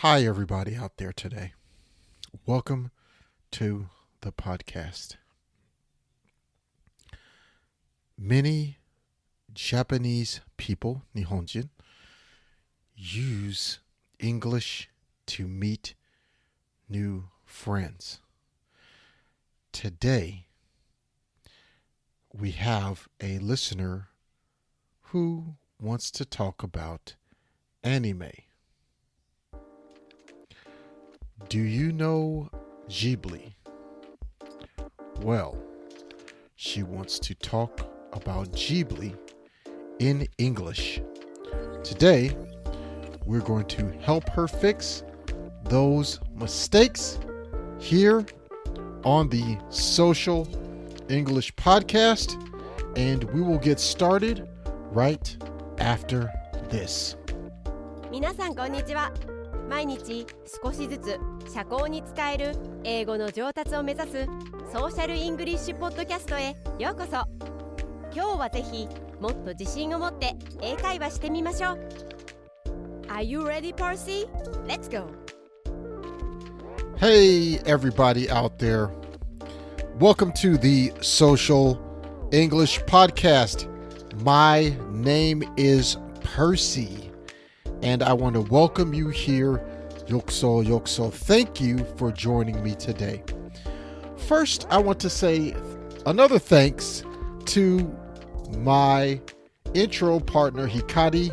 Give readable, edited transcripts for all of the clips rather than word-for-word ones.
Hi, everybody out there today. Welcome to the podcast. Many Japanese people, 日本人, use English to meet new friends. Today, we have a listener who wants to talk about anime.Do you know Ghibli? Well, she wants to talk about Ghibli in English. Today, we're going to help her fix those mistakes here on the Social English Podcast, and we will get started right after this. 皆さんこんにちは。毎日少しずつ社交に使える英語の上達を目指すソーシャルイングリッシュポッドキャストへようこそ。今日はぜひもっと自信を持って英会話してみましょう。 Are you ready, Percy? Let's go! Hey everybody out there. Welcome to the Social English Podcast. My name is Percy.And I want to welcome you here. Yokso. Thank you for joining me today. First, I want to say another thanks to my intro partner, Hikari,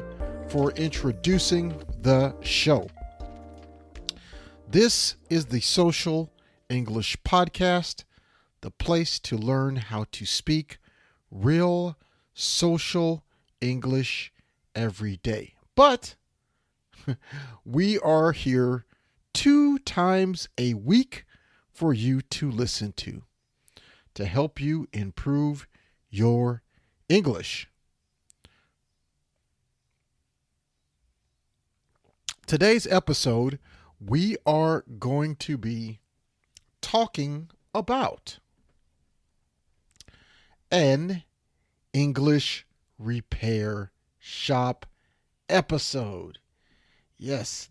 for introducing the show. This is the Social English Podcast, the place to learn how to speak real social English every day. But...We are here 2 times a week for you to listen to help you improve your English. Today's episode, we are going to be talking about an English repair shop episode.Yes,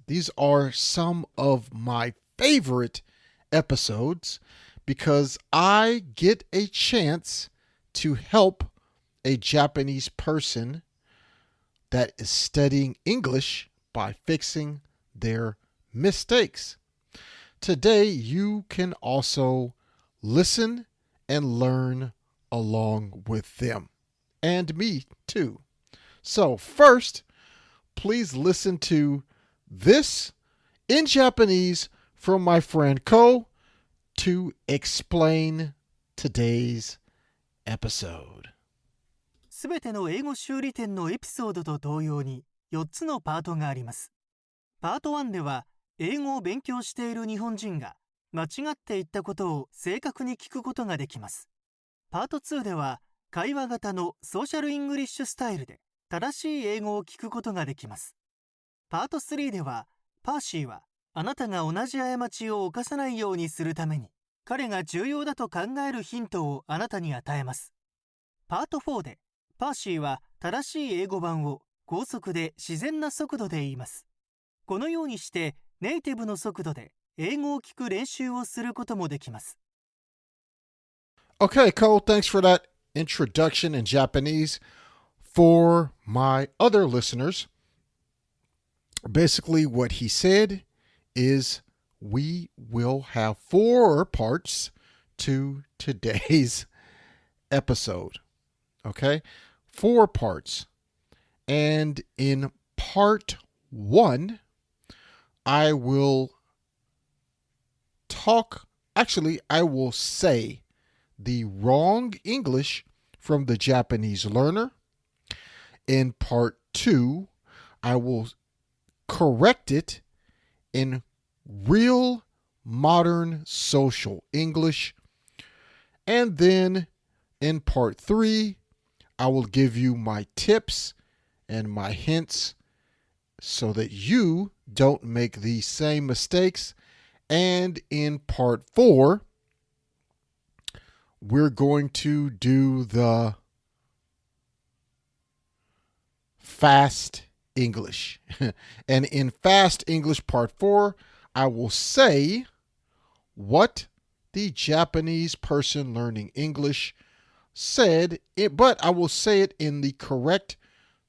these are some of my favorite episodes because I get a chance to help a Japanese person that is studying English by fixing their mistakes. Today, you can also listen and learn along with them and me too. So first,Please listen to this in Japanese from my friend Ko to explain today's episode. すべての英語修理店のエピソードと同様に4つのパートがあります。パート1では英語を勉強している日本人が間違って言ったことを正確に聞くことができます。パート2では会話型のソーシャルイングリッシュスタイルで正しい英語を聞くことができます。パート3では、パーシーはあなたが同じ過ちを犯さないようにするために、彼が重要だと考えるヒントをあなたに与えます。パート4で、パーシーは正しい英語版を高速で自然な速度で言います。このようにしてネイティブの速度で英語を聞く練習をすることもできます。Okay, Cole, thanks for that introduction in Japanese.For my other listeners, basically what he said is we will have 4 parts to today's episode. Okay? 4 parts. And in part 1, I will say the wrong English from the Japanese learner.In part 2, I will correct it in real modern social English. And then in part 3, I will give you my tips and my hints so that you don't make the same mistakes. And in part 4, we're going to do the fast English. And in Fast English Part 4, I will say what the Japanese person learning English said, but I will say it in the correct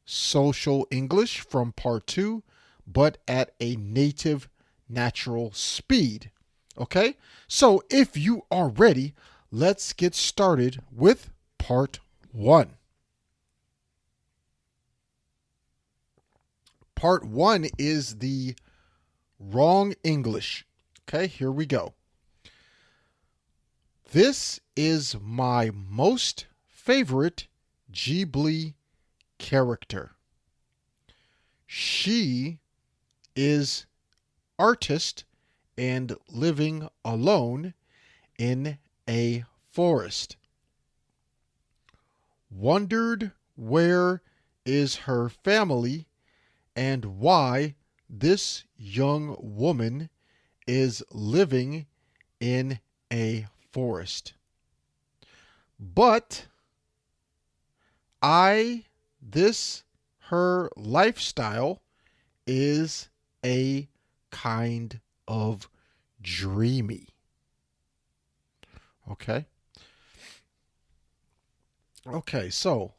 social English from Part 2, but at a native natural speed. Okay? So if you are ready, let's get started with Part 1. Part 1 is the wrong English. Okay, here we go. This is my most favorite Ghibli character. She is artist and living alone in a forest. Wondered where is her family and why this young woman is living in a forest. But her lifestyle is a kind of dreamy. Okay, so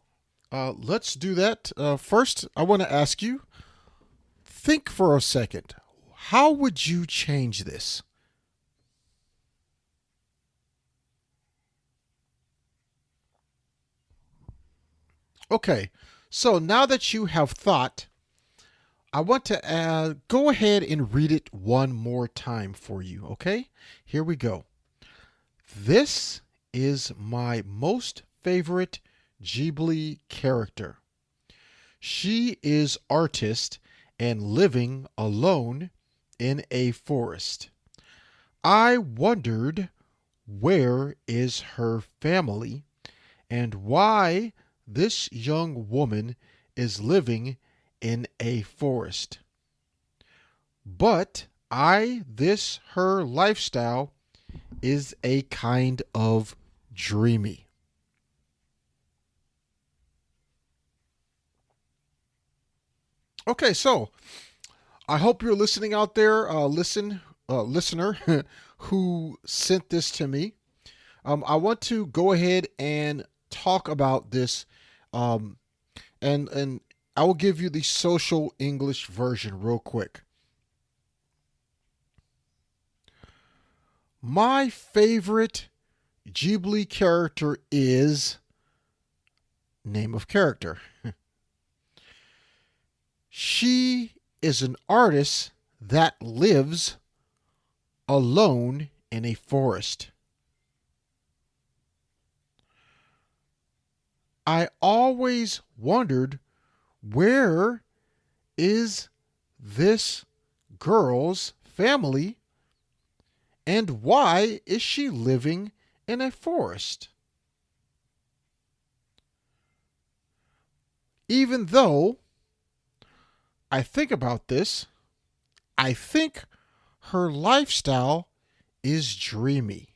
let's do that. First, I want to ask you, think for a second. How would you change this? Okay, so now that you have thought, I want to go ahead and read it one more time for you, okay? Here we go. This is my most favorite Ghibli character. She is artist and living alone in a forest. I wondered where is her family and why this young woman is living in a forest. But her lifestyle is a kind of dreamy. Okay, so I hope you're listening out there, listener who sent this to me. I want to go ahead and talk about this, and I will give you the social English version real quick. My favorite Ghibli character is name of character. She is an artist that lives alone in a forest. I always wondered, where is this girl's family and why is she living in a forest? Even though I think about this, I think her lifestyle is dreamy.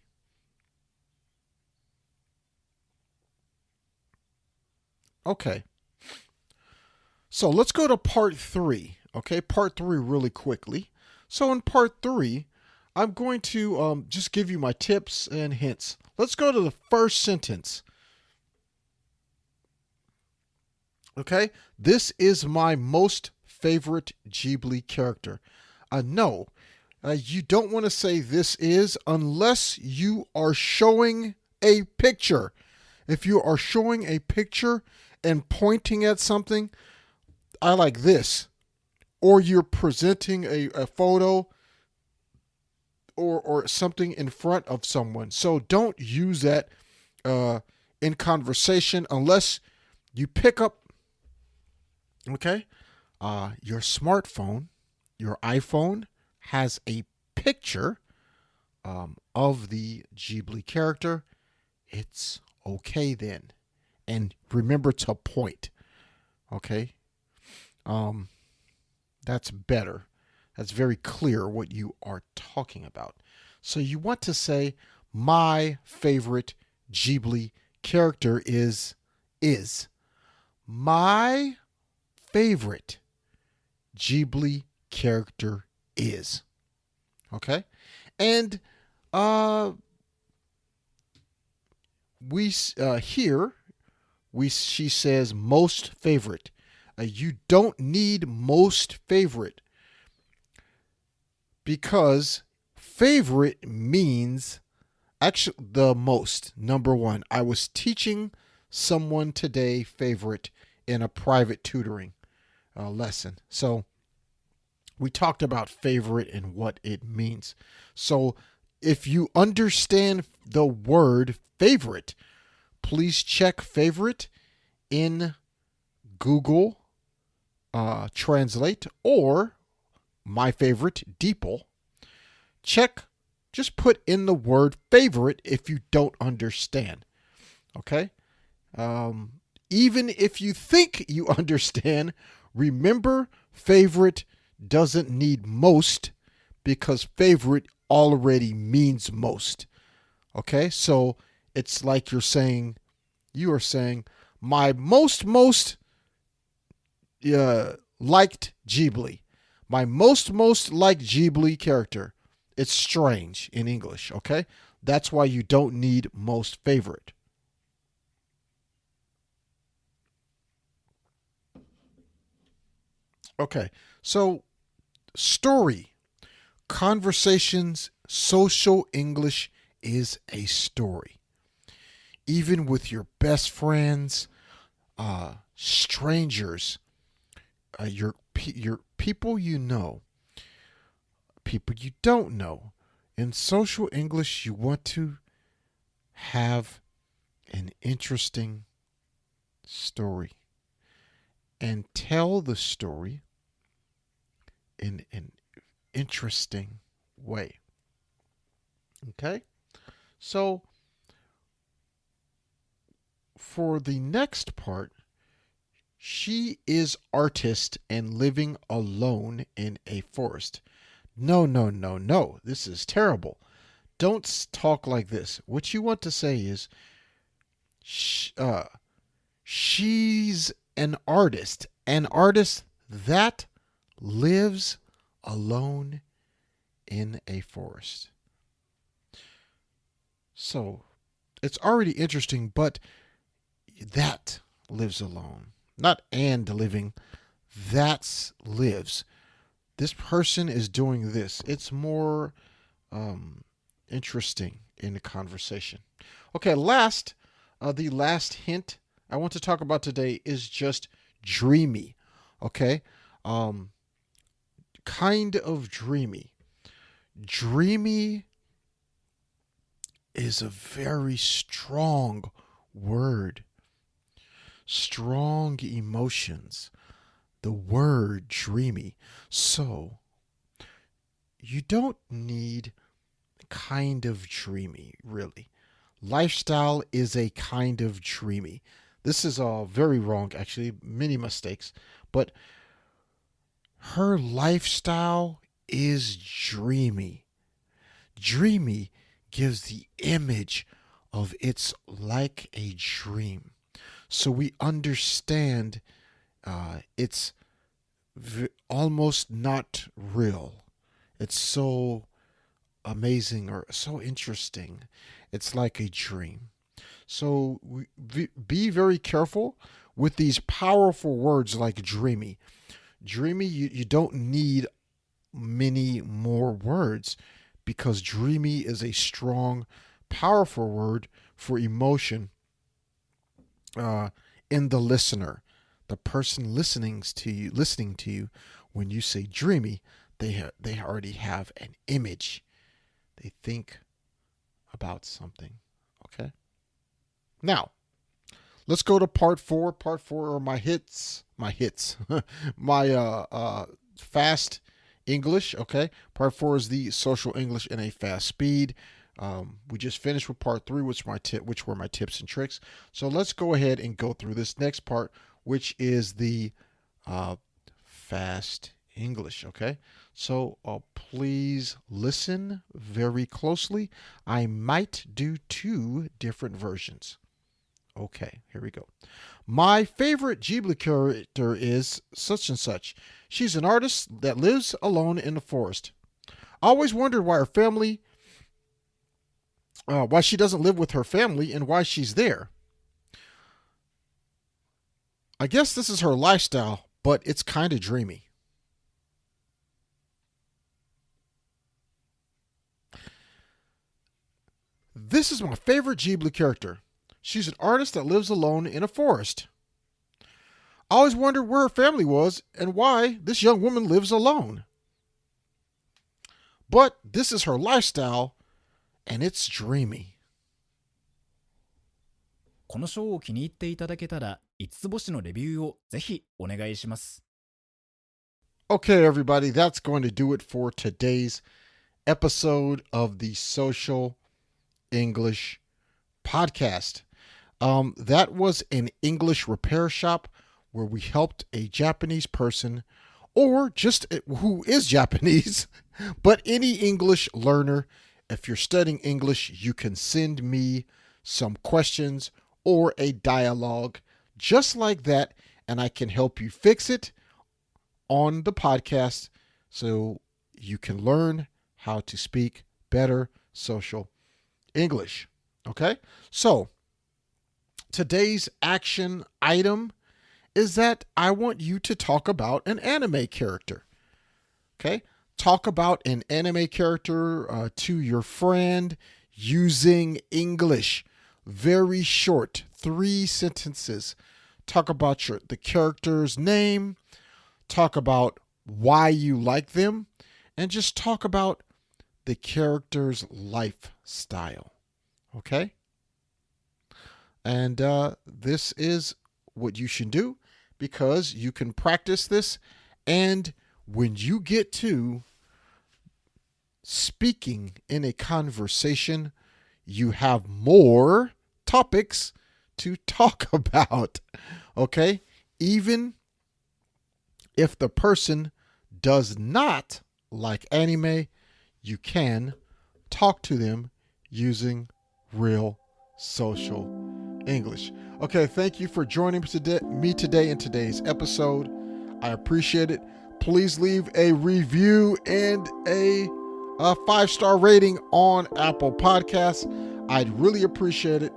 Okay. So let's go to part 3. Okay, part 3 really quickly. So in part 3, I'm going to just give you my tips and hints. Let's go to the first sentence. Okay, this is my most favorite Ghibli character. No, you don't want to say this is unless you are showing a picture. If you are showing a picture and pointing at something, I like this. Or you're presenting a photo or something in front of someone. So don't use that in conversation unless you pick up, okay, your smartphone, your iPhone has a picture of the Ghibli character. It's okay then. And remember to point. Okay? That's better. That's very clear what you are talking about. So you want to say, my favorite Ghibli character is. My favorite Ghibli character is. Okay? And she says most favorite. You don't need most favorite because favorite means actually the most. Number one, I was teaching someone today favorite in a private tutoring lesson. So we talked about favorite and what it means. So if you understand the word favorite, please check favorite in Google Translate or My Favorite DeepL. Just put in the word favorite if you don't understand. Okay? Even if you think you understand, remember favorite doesn't need most because favorite already means most. Okay? So it's like you are saying, my most liked Ghibli. My most liked Ghibli character. It's strange in English, okay? That's why you don't need most favorite. Okay, so story. Conversations, social English is a story. Even with your best friends, strangers, your people you know, people you don't know. In social English, you want to have an interesting story and tell the story in an interesting way. Okay? So, for the next part, she is artist and living alone in a forest. No. This is terrible. Don't talk like this. What you want to say is, she's an artist that lives alone in a forest. So, it's already interesting, but that lives alone. Not and living, that's lives. This person is doing this. It's more interesting in the conversation. Okay, the last hint I want to talk about today is just dreamy. Okay, kind of dreamy. Dreamy is a very strong word. Strong emotions. The word dreamy. So, you don't need kind of dreamy, really. Lifestyle is a kind of dreamy. This is very wrong, actually. Many mistakes. But her lifestyle is dreamy. Dreamy gives the image of it's like a dream. So we understand it's almost not real. It's so amazing or so interesting. It's like a dream. So be very careful with these powerful words like dreamy. Dreamy, you don't need many more words because dreamy is a strong, powerful word for emotion in the listener. The person listening to you, when you say dreamy, they already have an image. They think about something. Okay. Now, let's go to part 4. Part 4 are my hits, my fast English. Okay. Part 4 is the social English in a fast speed. We just finished with part 3, which were my tips and tricks. So let's go ahead and go through this next part, which is the fast English. Okay, so please listen very closely. I might do 2 different versions. Okay, here we go. My favorite Ghibli character is such and such. She's an artist that lives alone in the forest. I always wondered why she doesn't live with her family and why she's there. I guess this is her lifestyle, but it's kind of dreamy. This is my favorite Ghibli character. She's an artist that lives alone in a forest. I always wondered where her family was and why this young woman lives alone. But this is her lifestyle, and it's dreamy. このショーを気に入っていただけたら、5つ星のレビューをぜひお願いします。Okay, everybody, that's going to do it for today's episode of the Social English Podcast. That was an English repair shop where we helped a Japanese person, or just who is Japanese, but any English learner. If you're studying English, you can send me some questions or a dialogue just like that, and I can help you fix it on the podcast so you can learn how to speak better social English. Okay? So, today's action item is that I want you to talk about an anime character. Okay? Talk about an anime character to your friend using English. Very short, 3 sentences. Talk about the character's name. Talk about why you like them. And just talk about the character's lifestyle. Okay? And this is what you should do because you can practice this. And when you get to speaking in a conversation, you have more topics to talk about. Okay? Even if the person does not like anime, you can talk to them using real social English. Okay, thank you for joining me today in today's episode. I appreciate it. Please leave a review and a 5-star rating on Apple Podcasts. I'd really appreciate it.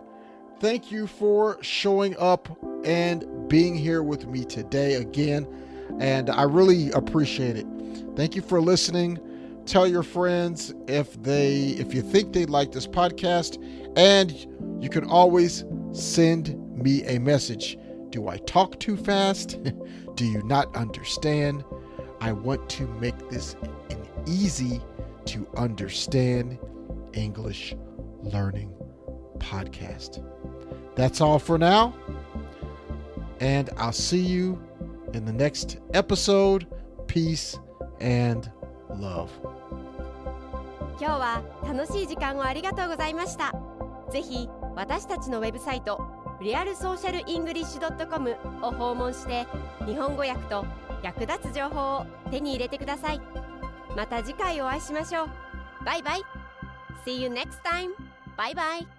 Thank you for showing up and being here with me today again. And I really appreciate it. Thank you for listening. Tell your friends if you think they'd like this podcast, and you can always send me a message. Do I talk too fast? Do you not understand? I want to make this an easy to understand English learning podcast. That's all for now, and I'll see you in the next episode. Peace and love. 今日は楽しい時間をありがとうございました。ぜひ私たちのウェブサイト realsocialenglish.com を訪問して日本語訳と役立つ情報を手に入れてください。また次回お会いしましょう。バイバイ。See you next time. Bye bye.